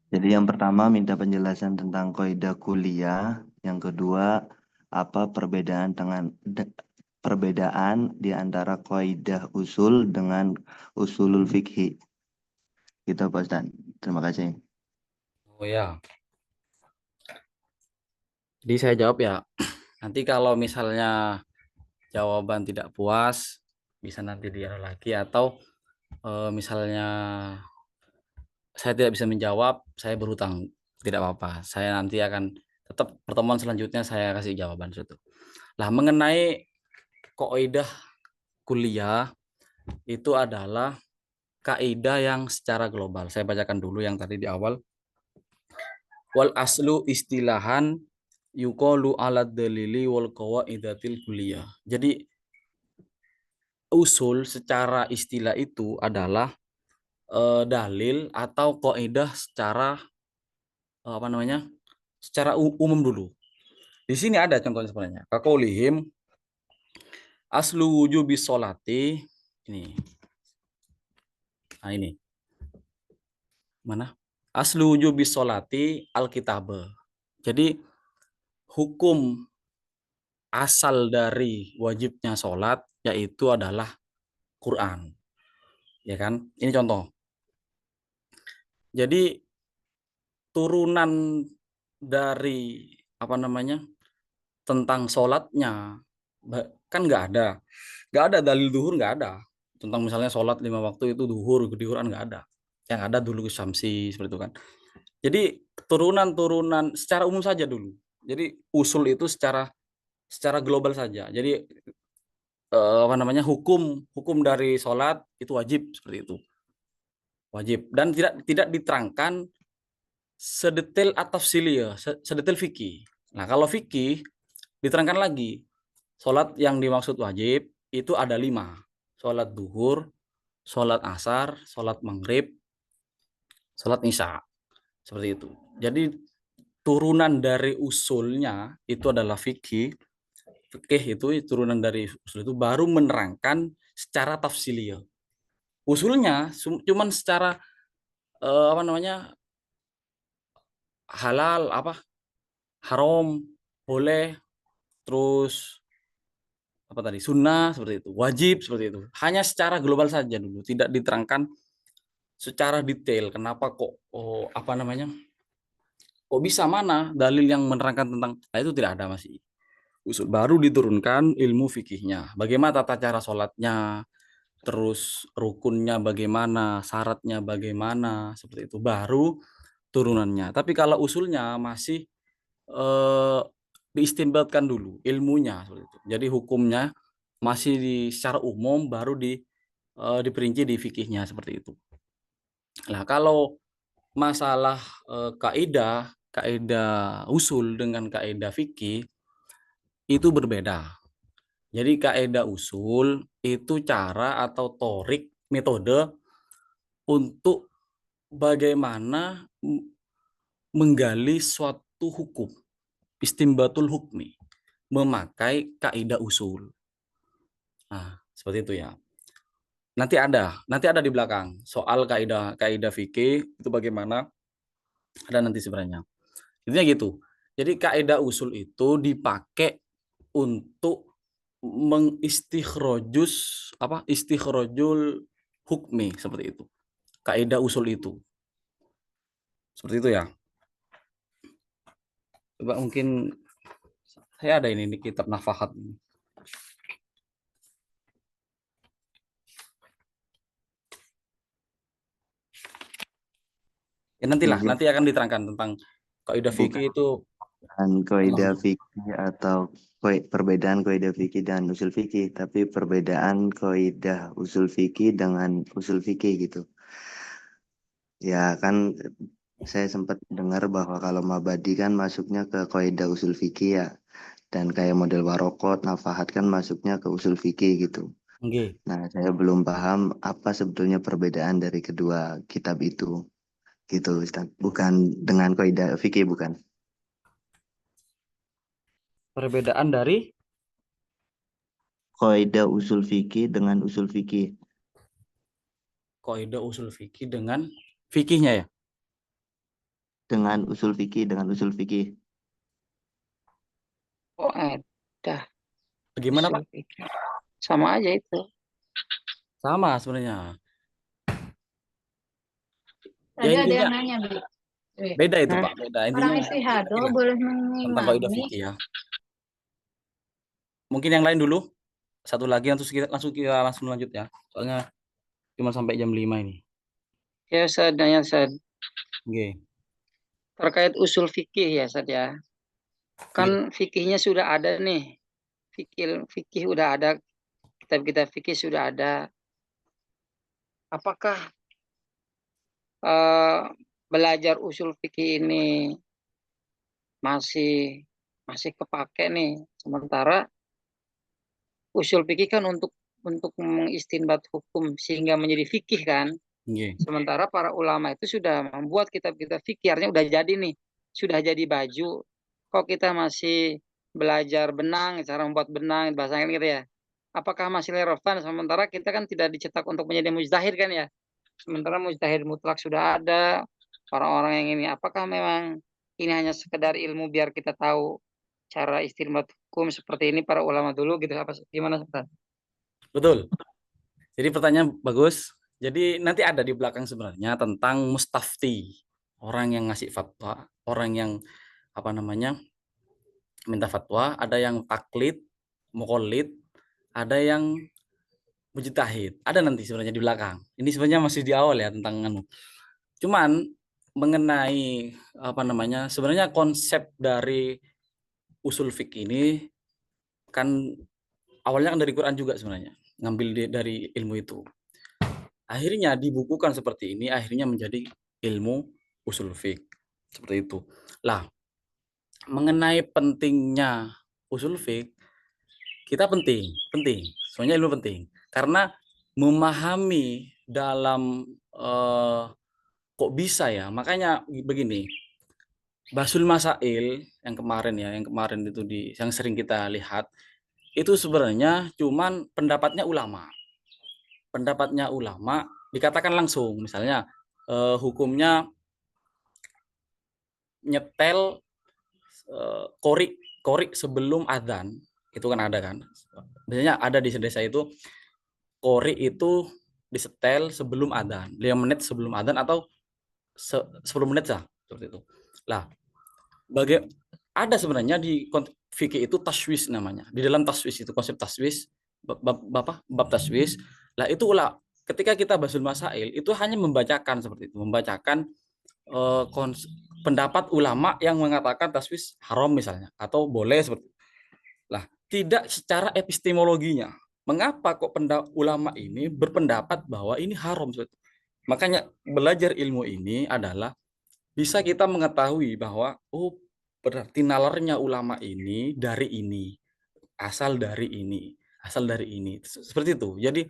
[SPEAKER 4] jadi yang pertama minta penjelasan tentang kaidah kuliah, yang kedua apa perbedaan di antara kaidah usul dengan usulul fikih. Gitu Pak Ustaz. Terima kasih.
[SPEAKER 1] Oh ya. Jadi saya jawab ya. Nanti kalau misalnya jawaban tidak puas, bisa nanti dialog lagi, atau misalnya saya tidak bisa menjawab, saya berhutang, tidak apa-apa. Saya nanti akan tetap pertemuan selanjutnya saya kasih jawaban situ. Lah, mengenai kaidah kuliah itu adalah kaidah yang secara global. Saya bacakan dulu yang tadi di awal. Wal aslu istilahan yuqalu ala dalili wal qawaidatil kuliah. Jadi usul secara istilah itu adalah dalil atau kaidah secara secara umum dulu. Di sini ada contohnya sebenarnya. Kaqaulihim aslu wujubis sholati, ini. Nah, ini. Mana? Aslu wujubis sholati alkitab. Jadi hukum asal dari wajibnya sholat yaitu adalah Quran. Ya kan? Ini contoh. Jadi turunan dari tentang sholatnya kan nggak ada dalil duhur, nggak ada tentang misalnya sholat 5 waktu itu duhur di Quran, nggak ada. Yang ada dulu syamsi seperti itu kan. Jadi turunan secara umum saja dulu. Jadi usul itu secara global saja. Jadi hukum dari sholat itu wajib, seperti itu. Wajib, dan tidak diterangkan sedetail at-tafsiliyah, sedetail fikih. Nah, kalau fikih diterangkan lagi. Sholat yang dimaksud wajib itu ada 5. Sholat duhur, sholat asar, sholat maghrib, sholat isya. Seperti itu. Jadi turunan dari usulnya itu adalah fikih. fikih itu turunan dari usul itu baru menerangkan secara tafsiliyah. Usulnya cuman secara apa namanya, halal, haram, boleh, terus apa tadi, sunnah seperti itu, wajib seperti itu. Hanya secara global saja dulu, tidak diterangkan secara detail. Kenapa kok apa namanya, kok bisa, mana dalil yang menerangkan tentang, nah itu tidak ada, masih usul. Baru diturunkan ilmu fikihnya, bagaimana tata cara sholatnya, terus rukunnya bagaimana, syaratnya bagaimana, seperti itu, baru turunannya. Tapi kalau usulnya masih diistinbatkan dulu ilmunya seperti itu. Jadi hukumnya masih secara umum, baru diperinci di fikihnya seperti itu. Nah, kalau masalah kaidah usul dengan kaidah fikih itu berbeda. Jadi kaidah usul itu cara atau torik, metode untuk bagaimana menggali suatu hukum, istimbatul hukmi, memakai kaidah usul. Nah, seperti itu ya. Nanti ada di belakang soal kaidah fikih itu bagaimana, ada nanti sebenarnya. Intinya gitu. Jadi kaidah usul itu dipakai untuk istikhrojul hukmi, seperti itu. Kaidah usul itu. Seperti itu ya. Coba mungkin saya ada ini di kitab Nafahat. Ya nantilah, nanti akan diterangkan tentang kaidah fikih itu.
[SPEAKER 4] Dan kaidah fikih atau perbedaan kaidah fikih dan usul fikih, tapi perbedaan kaidah usul fikih dengan usul fikih gitu. Ya kan saya sempat dengar bahwa kalau mabadi kan masuknya ke kaidah usul fikih ya. Dan kayak model warokot, nafahat kan masuknya ke usul fikih gitu.
[SPEAKER 1] Okay.
[SPEAKER 4] Nah, saya belum paham apa sebetulnya perbedaan dari kedua kitab itu. Gitu, Ustaz. Bukan dengan kaidah fikih, bukan.
[SPEAKER 1] Perbedaan dari
[SPEAKER 4] Kaidah usul fikih dengan usul fikih.
[SPEAKER 1] kaidah usul fikih dengan fikihnya ya?
[SPEAKER 4] Dengan usul fikih.
[SPEAKER 5] Oh, ada.
[SPEAKER 1] Bagaimana, Pak?
[SPEAKER 5] Sama aja itu.
[SPEAKER 1] Sama sebenarnya.
[SPEAKER 6] Tadi
[SPEAKER 1] Ya,
[SPEAKER 6] ada
[SPEAKER 1] intinya
[SPEAKER 6] yang nanya, Bi.
[SPEAKER 1] beda itu, Pak. Beda.
[SPEAKER 6] Orang
[SPEAKER 1] Intinya
[SPEAKER 6] istihadah boleh
[SPEAKER 1] tentang kaidah
[SPEAKER 6] mengimami.
[SPEAKER 1] fikih ya. Mungkin yang lain dulu. Satu lagi, kita langsung lanjut ya. Soalnya cuma sampai jam 5 ini.
[SPEAKER 5] Ya, Ustaz, Ustaz.
[SPEAKER 1] Oke.
[SPEAKER 5] Terkait usul fikih ya, Ustaz ya. Kan fikihnya sudah ada nih. Fikih udah ada. Kitab-kitab fikih sudah ada. Apakah belajar usul fikih ini masih kepake nih? Sementara usul fikih kan untuk mengistinbat hukum sehingga menjadi fikih kan. Sementara para ulama itu sudah membuat kitab-kitab fikih, artinya udah jadi nih, sudah jadi baju. Kok kita masih belajar benang, cara membuat benang, bahasanya gitu ya. Apakah masih relevan? Sementara kita kan tidak dicetak untuk menjadi mujtahid kan ya. Sementara mujtahid mutlak sudah ada, orang-orang yang ini. Apakah memang ini hanya sekedar ilmu biar kita tahu cara istinbat hukum seperti ini para ulama dulu gitu? Apa gimana, Ustaz?
[SPEAKER 1] Betul. Jadi pertanyaan bagus. Jadi nanti ada di belakang sebenarnya tentang mustafti, orang yang ngasih fatwa, orang yang apa namanya minta fatwa, ada yang taklid, muqallid, ada yang mujtahid. Ada nanti sebenarnya di belakang. Ini sebenarnya masih di awal ya tentang cuman mengenai apa namanya, sebenarnya konsep dari usul fikih ini kan awalnya kan dari Quran juga sebenarnya, ngambil dari ilmu itu. Akhirnya dibukukan seperti ini, akhirnya menjadi ilmu usul fiqh. Seperti itu. Lah, mengenai pentingnya usul fiqh, kita penting. Soalnya ilmu penting. Karena memahami dalam kok bisa ya, makanya begini. Basul Masail yang kemarin itu yang sering kita lihat itu sebenarnya cuman pendapatnya ulama. Pendapatnya ulama dikatakan langsung, misalnya hukumnya nyetel korik sebelum adzan, itu kan ada kan. Biasanya ada di desa itu korik itu disetel sebelum adzan, 5 menit sebelum adzan atau 10 menit lah seperti itu. Lah, ada sebenarnya di fikih itu taswis namanya. Di dalam taswis itu konsep taswis, bab taswis. Lah itu ketika kita basul masail itu hanya membacakan seperti itu, membacakan pendapat ulama yang mengatakan taswis haram misalnya atau boleh seperti itu. Lah, tidak secara epistemologinya. Mengapa kok ulama ini berpendapat bahwa ini haram? Makanya belajar ilmu ini adalah bisa kita mengetahui bahwa oh berarti nalarnya ulama ini dari ini, asal dari ini, asal dari ini. Seperti itu. Jadi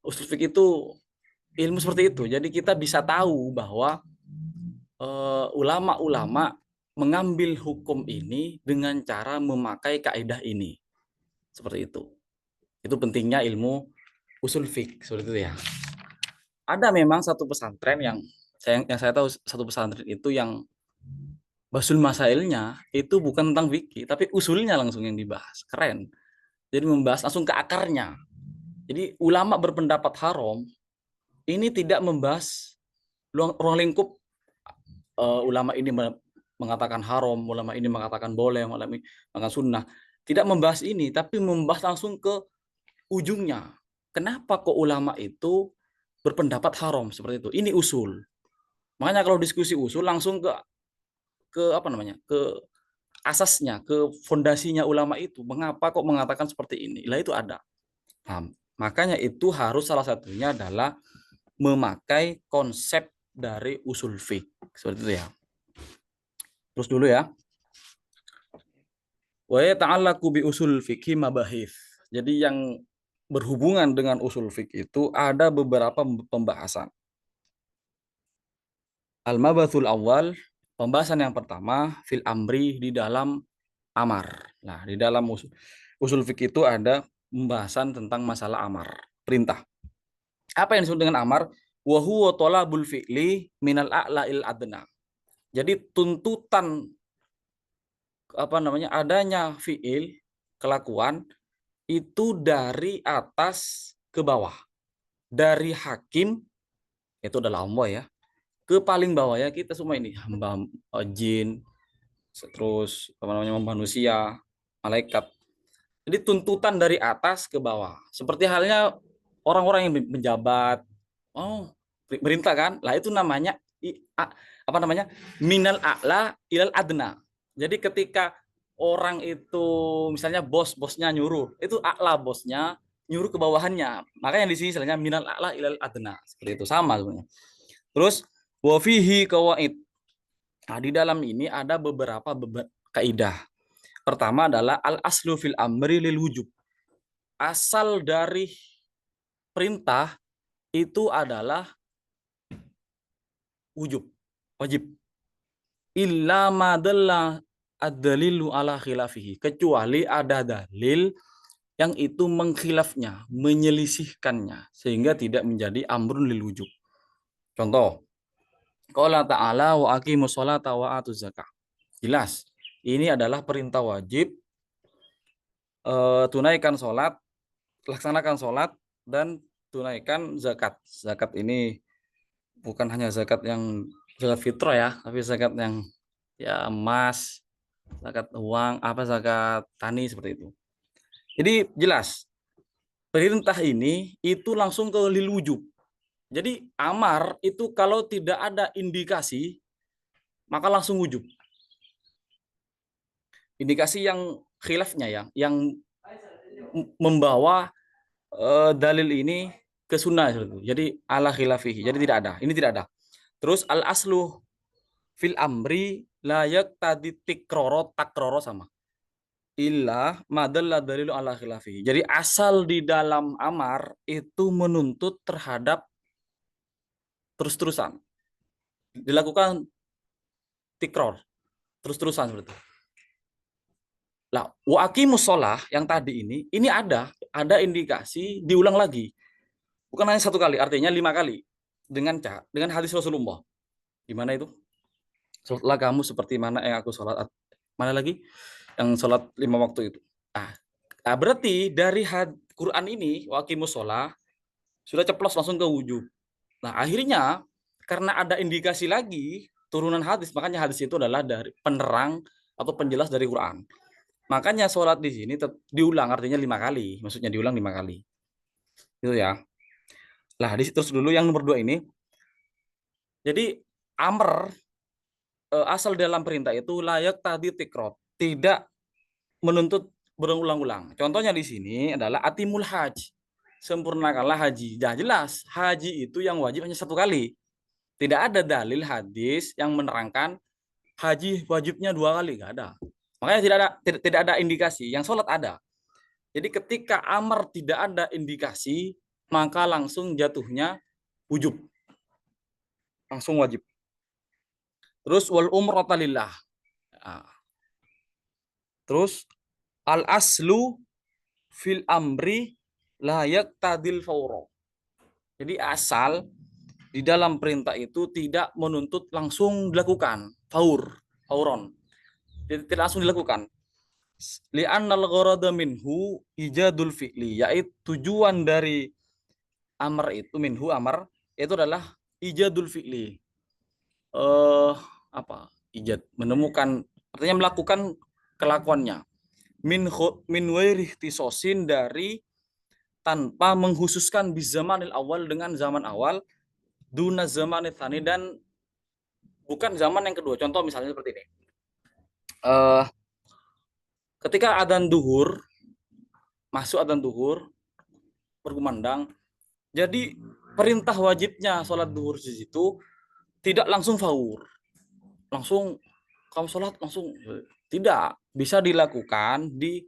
[SPEAKER 1] usul fikih itu ilmu seperti itu. Jadi kita bisa tahu bahwa ulama-ulama mengambil hukum ini dengan cara memakai kaidah ini. Seperti itu. Itu pentingnya ilmu usul fiqh seperti itu ya. Ada memang satu pesantren yang saya tahu, satu pesantren itu yang basul masailnya itu bukan tentang fikih, tapi usulnya langsung yang dibahas. Keren. Jadi membahas langsung ke akarnya. Jadi ulama berpendapat haram ini tidak membahas ruang lingkup ulama ini mengatakan haram, ulama ini mengatakan boleh, ulama ini mengatakan sunnah. Tidak membahas ini, tapi membahas langsung ke ujungnya. Kenapa kok ulama itu berpendapat haram seperti itu? Ini usul. Makanya kalau diskusi usul langsung ke apa namanya? Ke asasnya, ke fondasinya ulama itu. Mengapa kok mengatakan seperti ini? Lah itu ada. Nah, makanya itu harus salah satunya adalah memakai konsep dari usul fiqh. Seperti itu ya. Terus dulu ya. Wa ta'allaqu bi usul fiqhi mabahith. Jadi yang berhubungan dengan usul fiqh itu ada beberapa pembahasan. Al-mabathul awal, pembahasan yang pertama fil amri di dalam amar. Nah, di dalam usul fiqh itu ada pembahasan tentang masalah amar, perintah. Apa yang disebut dengan amar? Wa huwa talabul fi'li minal a'la'il adna. Jadi tuntutan apa namanya? Adanya fi'il, kelakuan itu dari atas ke bawah. Dari hakim itu adalah Allah ya, ke paling bawah ya kita semua ini hamba jin, terus apa namanya manusia, malaikat. Jadi tuntutan dari atas ke bawah. Seperti halnya orang-orang yang menjabat, perintah kan? Lah itu namanya apa namanya? Minal a'la ilal adna. Jadi ketika orang itu misalnya bosnya nyuruh, itu a'la bosnya nyuruh ke bawahannya. Makanya di sini istilahnya minal a'la ilal adna. Seperti itu sama sebenarnya. Terus wa fihi qawaid. Nah, di dalam ini ada beberapa kaidah. Pertama adalah al-aslu fil amri lil wujub. Asal dari perintah itu adalah wujub, wajib. Illa madalla ad-dalilu ala khilafihi. Kecuali ada dalil yang itu mengkhilafnya, menyelisihkannya, sehingga tidak menjadi amrun lil wujub. Contoh, qala ta'ala wa aqimus sholata wa atuz zakah. Jelas, ini adalah perintah wajib, tunaikan sholat, laksanakan sholat, dan tunaikan zakat. Zakat ini bukan hanya zakat yang zakat fitrah ya, tapi zakat yang ya emas, zakat uang, zakat tani seperti itu. Jadi jelas perintah ini itu langsung ke lil wujub. Jadi amar itu kalau tidak ada indikasi maka langsung wujub. Indikasi yang khilafnya ya, yang membawa dalil ini ke sunnah itu. Jadi ala khilafihi. Jadi tidak ada. Ini tidak ada. Terus al aslu fil amri layak tadi takroro sama. Illa madalla dalilu ala khilafihi. Jadi asal di dalam amar itu menuntut terhadap terus-terusan. Dilakukan tikror. Terus-terusan seperti itu. Lah, wa aqimus shalah yang tadi ini ada indikasi diulang lagi. Bukan hanya satu kali, artinya 5 kali dengan hadis Rasulullah. Gimana itu? Sholatlah kamu seperti mana yang aku sholat. Mana lagi? Yang sholat 5 waktu itu. Berarti dari Quran ini, wa aqimus shalah, sudah ceplos langsung ke wujub. Nah, akhirnya karena ada indikasi lagi turunan hadis, makanya hadis itu adalah dari penerang atau penjelas dari Quran. Makanya sholat di sini diulang, artinya 5 kali. Maksudnya diulang 5 kali. Itu ya. Lah, terus dulu yang nomor 2 ini. Jadi amr asal dalam perintah itu layak tadi tikrot, tidak menuntut berulang-ulang. Contohnya di sini adalah atimul haj, sempurnakanlah haji. Dah jelas haji itu yang wajib hanya 1 kali. Tidak ada dalil hadis yang menerangkan haji wajibnya 2 kali, nggak ada. Makanya tidak ada indikasi. Yang sholat ada. Jadi ketika amar tidak ada indikasi, maka langsung jatuhnya wujub, langsung wajib. Terus wal umrata lillah. Terus al aslu fil amri la yaqtadil fawra. Jadi asal di dalam perintah itu tidak menuntut langsung dilakukan, fauron. Tidak langsung dilakukan. Li'annal gharada minhu ijadul fi'li, yaitu tujuan dari amar itu amar itu adalah ijadul fi'li. Ijad, menemukan, artinya melakukan kelakuannya. Min wairi ikhtisosin, dari tanpa mengkhususkan bi zamanil awal, dengan zaman awal, duna zamanil tsani, dan bukan zaman yang kedua. Contoh misalnya seperti ini. Ketika adzan duhur, masuk adzan duhur, berkumandang, jadi perintah wajibnya sholat duhur di situ tidak langsung faur, langsung kamu sholat langsung, tidak, bisa dilakukan di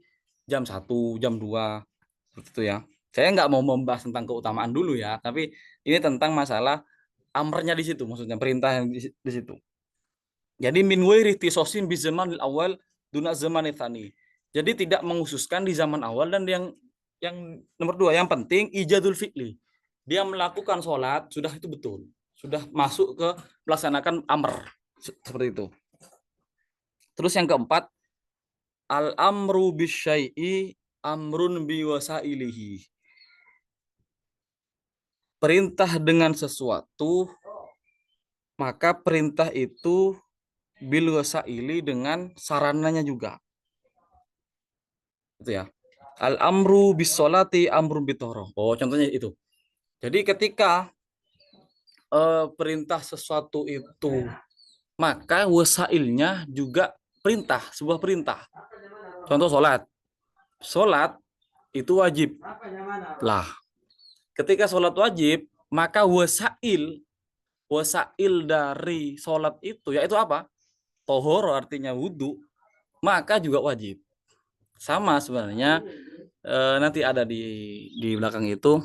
[SPEAKER 1] jam 1, jam 2, seperti itu ya. Saya nggak mau membahas tentang keutamaan dulu ya, tapi ini tentang masalah amrnya di situ, maksudnya perintah yang di situ. Jadi min wairi ikhtisosin bi zamanil awal duna zamanil tsani. Jadi tidak menghususkan di zaman awal, dan yang nomor 2, yang penting ijadul fi'li. Dia melakukan sholat, sudah itu betul. Sudah masuk ke melaksanakan amr. Seperti itu. Terus yang keempat, al-amru bisyai'i amrun biwasailihi. Perintah dengan sesuatu, maka perintah itu bil wasaili, dengan sarananya juga. Itu ya. Al-amru bis sholati amrun bitoroh. Contohnya itu. Jadi ketika perintah sesuatu itu, maka wasailnya juga perintah, sebuah perintah. Contoh sholat. Sholat itu wajib. Lah, ketika sholat wajib, maka wasail dari sholat itu, yaitu apa? Tohor, artinya wudhu, maka juga wajib. Sama sebenarnya, nanti ada di belakang itu,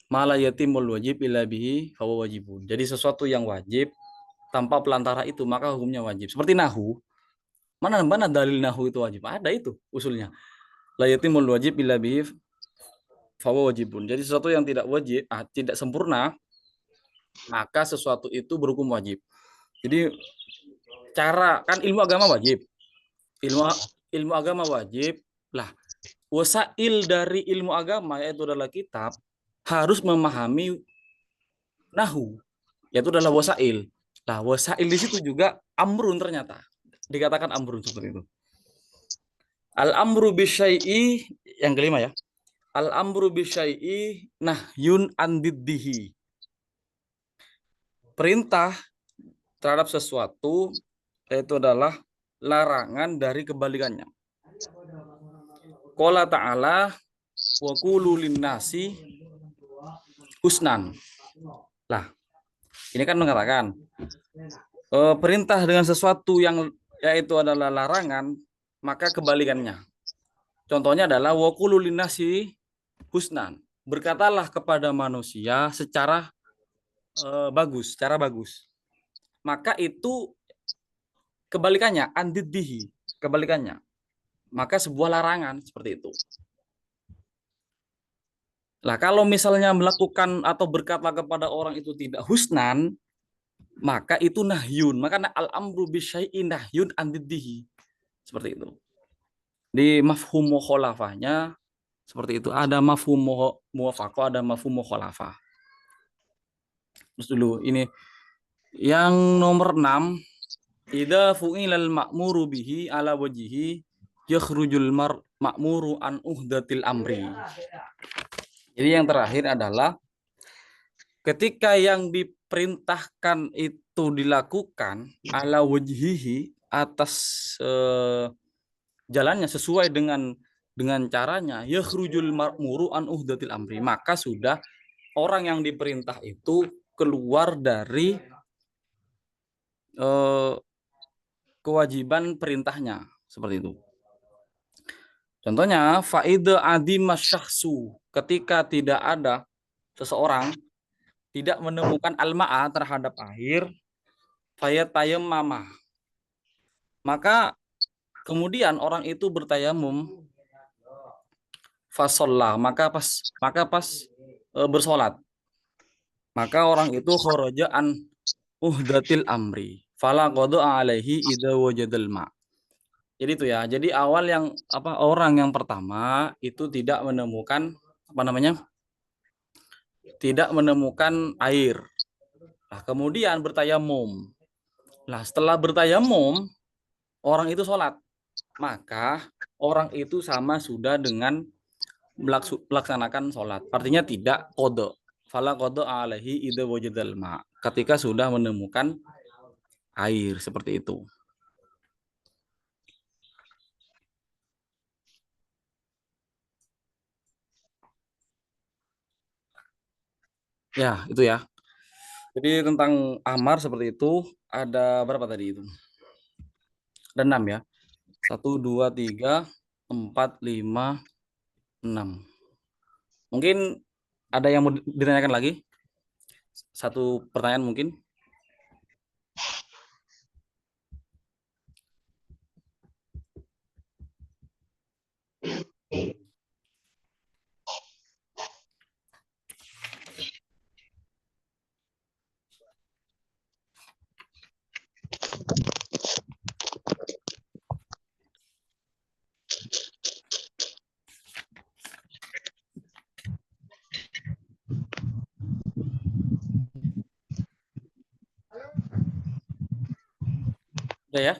[SPEAKER 1] mala yatimul wajib illa bihi fahuwa wajibun. Jadi sesuatu yang wajib tanpa pelantara itu maka hukumnya wajib. Seperti nahu. Mana dalil nahu itu wajib? Ada itu usulnya. La yatimul wajib illa bihi fahuwa wajibun. Jadi sesuatu yang tidak wajib, tidak sempurna, maka sesuatu itu berhukum wajib. Jadi cara, kan ilmu agama wajib. Ilmu agama wajib. Lah, wasail dari ilmu agama, yaitu adalah kitab, harus memahami nahu, yaitu adalah wasail. Nah, wasail di situ juga amrun, ternyata dikatakan amrun seperti itu. Al-amru bisyai'i, yang kelima ya. Al-amru bisyai'i nahyun andiddihi. Perintah terhadap sesuatu, yaitu adalah larangan dari kebalikannya. Qala ta'ala wa qulu linnasi husnan. Lah, ini kan mengatakan perintah dengan sesuatu yang yaitu adalah larangan, maka kebalikannya. Contohnya adalah wa qulu linnasi husnan. Berkatalah kepada manusia secara bagus, secara bagus. Maka itu kebalikannya, andiddihi, kebalikannya. maka sebuah larangan seperti itu. Lah kalau misalnya melakukan atau berkata kepada orang itu tidak husnan, maka itu nahyun. Maka al-amru bisyai'in nahyun an diddihi. Seperti itu. Di mafhum mukhalafahnya seperti itu. Ada mafhum muwafaqah, ada mafhum mukhalafah. Terus dulu ini yang nomor 6, idza fu'ilal ma'muru bihi ala wajhihi yakhrujul ma'muru an uhdatil amri. Jadi yang terakhir adalah ketika yang diperintahkan itu dilakukan ala wajhihi atas jalannya sesuai dengan caranya, yakhrujul ma'muru an uhdatil amri, maka sudah orang yang diperintah itu keluar dari kewajiban perintahnya, seperti itu. Contohnya faida adima syakhsu, ketika tidak ada seseorang tidak menemukan al-ma'a terhadap air, fayatayammama, maka kemudian orang itu bertayamum, fasolla, maka pas bersolat, maka orang itu kharaja an uhdatil amri, fala qada alaihi idza wajadal ma. Jadi itu ya. Jadi awal yang orang yang pertama itu tidak menemukan tidak menemukan air. Nah, kemudian bertayamum. Nah, setelah bertayamum orang itu sholat, maka orang itu sama sudah dengan melaksanakan sholat. Artinya tidak qada. Fala qada alaihi idza wajadal ma. Ketika sudah menemukan air, seperti itu. Ya, itu ya. Jadi tentang amar seperti itu, ada berapa tadi itu? Ada 6 ya. 1, 2, 3, 4, 5, 6. Mungkin ada yang mau ditanyakan lagi? Satu pertanyaan mungkin? Ada ya?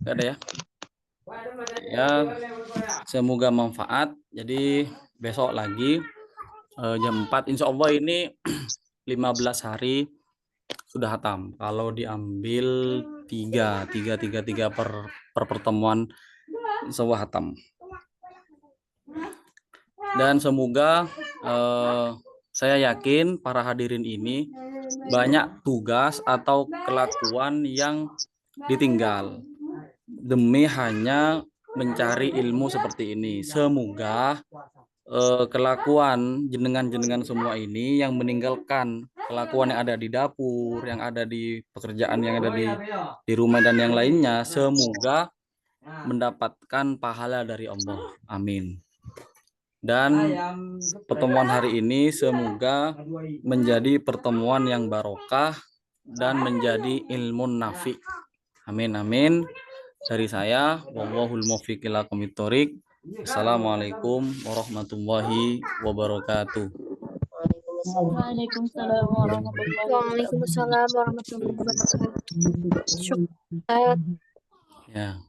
[SPEAKER 1] Tidak ada ya? Ya, semoga manfaat. Jadi besok lagi jam 4 insya Allah ini 15 hari sudah hatam. Kalau diambil 3 per pertemuan insya Allah hatam. Dan semoga saya yakin para hadirin ini banyak tugas atau kelakuan yang ditinggal demi hanya mencari ilmu seperti ini. Semoga kelakuan jenengan semua ini yang meninggalkan kelakuan yang ada di dapur, yang ada di pekerjaan, yang ada di rumah dan yang lainnya, semoga mendapatkan pahala dari Allah. Amin. Dan pertemuan hari ini semoga menjadi pertemuan yang barokah dan menjadi ilmu nafi. Amin amin. Dari saya, wallahul muwaffiq ila aqwamit thoriq. Assalamualaikum warahmatullahi wabarakatuh.
[SPEAKER 6] Waalaikumsalam warahmatullahi wabarakatuh.
[SPEAKER 1] Ya.